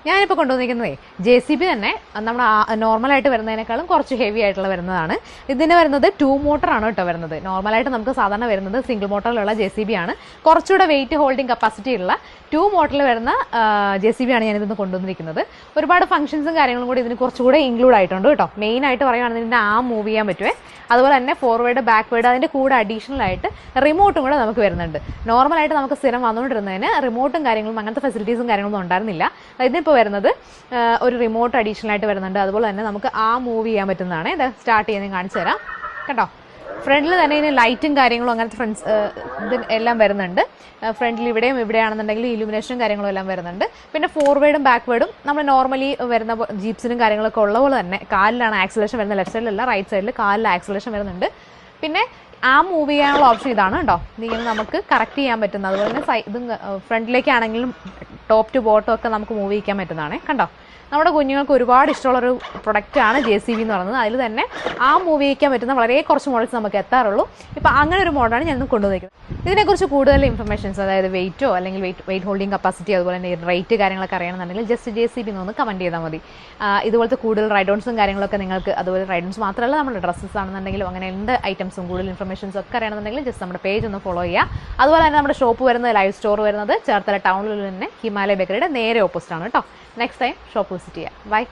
ഞാനിപ്പോൾ കൊണ്ടുവന്നിരിക്കുന്നതേ JCB തന്നെ നമ്മുടെ നോർമലായിട്ട് വരുന്നതിനേക്കാളും കുറച്ച് ഹെവി ആയിട്ടുള്ള വരുന്നതാണ്. ഇതിന് വരുന്നത് 2 മോട്ടറാണ് കേട്ടോ വരുന്നത്. നോർമലായിട്ട് നമുക്ക് സാധാരണ വരുന്നത് സിംഗിൾ മോട്ടറിലുള്ള JCB ആണ്. കുറച്ചുകൂടെ വെയിറ്റ് ഹോൾഡിംഗ് കപ്പാസിറ്റി ഉള്ള 2 മോട്ടറിൽ വരുന്ന JCB ആണ് ഞാനിതൊന്ന് കൊണ്ടുവന്നിരിക്കുന്നത്. ഒരുപാട് ഫംഗ്ഷൻസും കാര്യങ്ങളും കൂടി ഇതിന് കുറച്ചുകൂടെ ഇൻക്ലൂഡ് ആയിട്ടുണ്ട് കേട്ടോ. മെയിൻ ആയിട്ട് പറയുകയാണെങ്കിൽ ഇതിൻ്റെ മൂവ് ചെയ്യാൻ പറ്റുമേ. അതുപോലെ തന്നെ ഫോർവേഡ് ബാക്ക്വേഡ് അതിൻ്റെ കൂടെ അഡീഷണൽ ആയിട്ട് റിമോട്ടും കൂടെ നമുക്ക് വരുന്നുണ്ട്. നോർമലായിട്ട് നമുക്ക് സ്ഥിരം വന്നുകൊണ്ടിരുന്നതിന് റിമോട്ടും കാര്യങ്ങളും അങ്ങനത്തെ ഫെസിലിറ്റീസും കാര്യങ്ങളൊന്നും ഉണ്ടായിരുന്നില്ല. ഇതിനിപ്പോൾ വരുന്നത് ഒരു റിമോട്ട് അഡീഷണൽ ആയിട്ട് വരുന്നുണ്ട്. അതുപോലെ തന്നെ നമുക്ക് മൂവ് ചെയ്യാൻ പറ്റുന്നതാണ്. ഇത് സ്റ്റാർട്ട് ചെയ്യുന്നത് കാണിച്ചു തരാം കേട്ടോ. ഫ്രണ്ടിൽ തന്നെ ഇതിന് ലൈറ്റും കാര്യങ്ങളും അങ്ങനത്തെ ഇത് എല്ലാം വരുന്നുണ്ട്. ഫ്രണ്ടിൽ ഇവിടെയും ഇവിടെയാണെന്നുണ്ടെങ്കിൽ ഇലുമിനേഷനും കാര്യങ്ങളും എല്ലാം വരുന്നുണ്ട്. പിന്നെ ഫോർവേഡും ബാക്ക്വേഡും നമ്മൾ നോർമലി വരുന്ന ജീപ്സിനും കാര്യങ്ങളൊക്കെ ഉള്ള പോലെ തന്നെ കാലിലാണ് ആക്സിലേഷൻ വരുന്നത്. ലെഫ്റ്റ് സൈഡിലല്ല, റൈറ്റ് സൈഡിൽ കാലിൽ ആക്സിലേഷൻ വരുന്നുണ്ട്. പിന്നെ മൂവ് ചെയ്യാനുള്ള ഓപ്ഷൻ ഇതാണ് കേട്ടോ. ഇതിങ്ങനെ നമുക്ക് കറക്റ്റ് ചെയ്യാൻ പറ്റുന്നത്. അതുപോലെ തന്നെ ഇതും ഫ്രണ്ടിലേക്കാണെങ്കിലും ടോപ്പ് ടു ബോട്ടം ഒക്കെ നമുക്ക് മൂവ് ചെയ്യിക്കാൻ പറ്റുന്നതാണ്. കണ്ടോ, നമ്മുടെ കുഞ്ഞുങ്ങൾക്ക് ഒരുപാട് ഇഷ്ടമുള്ളൊരു പ്രൊഡക്റ്റാണ് JCB എന്ന് പറയുന്നത്. അതിൽ തന്നെ മൂവ് ചെയ്യിക്കാൻ പറ്റുന്ന വളരെ കുറച്ച് മോഡൽസ് നമുക്ക് എത്താറുള്ളൂ. ഇപ്പം അങ്ങനെ ഒരു മോഡലാണ് ഞാൻ കൊണ്ടുവന്നിരിക്കുന്നത്. ഇതിനെക്കുറിച്ച് കൂടുതൽ ഇൻഫർമേഷൻസ്, അതായത് വെയിറ്റോ അല്ലെങ്കിൽ വെയിറ്റ് ഹോൾഡിംഗ് കപ്പാസിറ്റി, അതുപോലെ തന്നെ റേറ്റ് കാര്യങ്ങളൊക്കെ അറിയണമെന്നുണ്ടെങ്കിൽ ജസ്റ്റ് JCB എന്നൊന്ന് കമൻറ്റ് ചെയ്താൽ മതി. ഇതുപോലത്തെ കൂടുതൽ റൈഡോൺസും കാര്യങ്ങളൊക്കെ നിങ്ങൾക്ക്, അതുപോലെ റൈഡോൺസ് മാത്രമല്ല നമ്മുടെ ഡ്രസ്സസ് ആണെന്നുണ്ടെങ്കിലും അങ്ങനെ എന്ത് ഐറ്റംസും കൂടുതൽ ഇൻഫർമേഷൻസും ഒക്കെ അറിയണമെന്നുണ്ടെങ്കിൽ ജസ്റ്റ് നമ്മുടെ പേജ് ഒന്ന് ഫോളോ ചെയ്യുക. അതുപോലെ തന്നെ നമ്മുടെ ഷോപ്പ് വരുന്നത്, ലൈവ് സ്റ്റോർ വരുന്നത് ചേർത്തല ടൗണിൽ തന്നെ ഹിമാലയ ബേക്കറിയുടെ നേരെ ഓപ്പോസിറ്റ് ആണ് കേട്ടോ. നെക്സ്റ്റ് ടൈം ഷോപ്പ് വിസിറ്റ് ചെയ്യുക. ബൈ.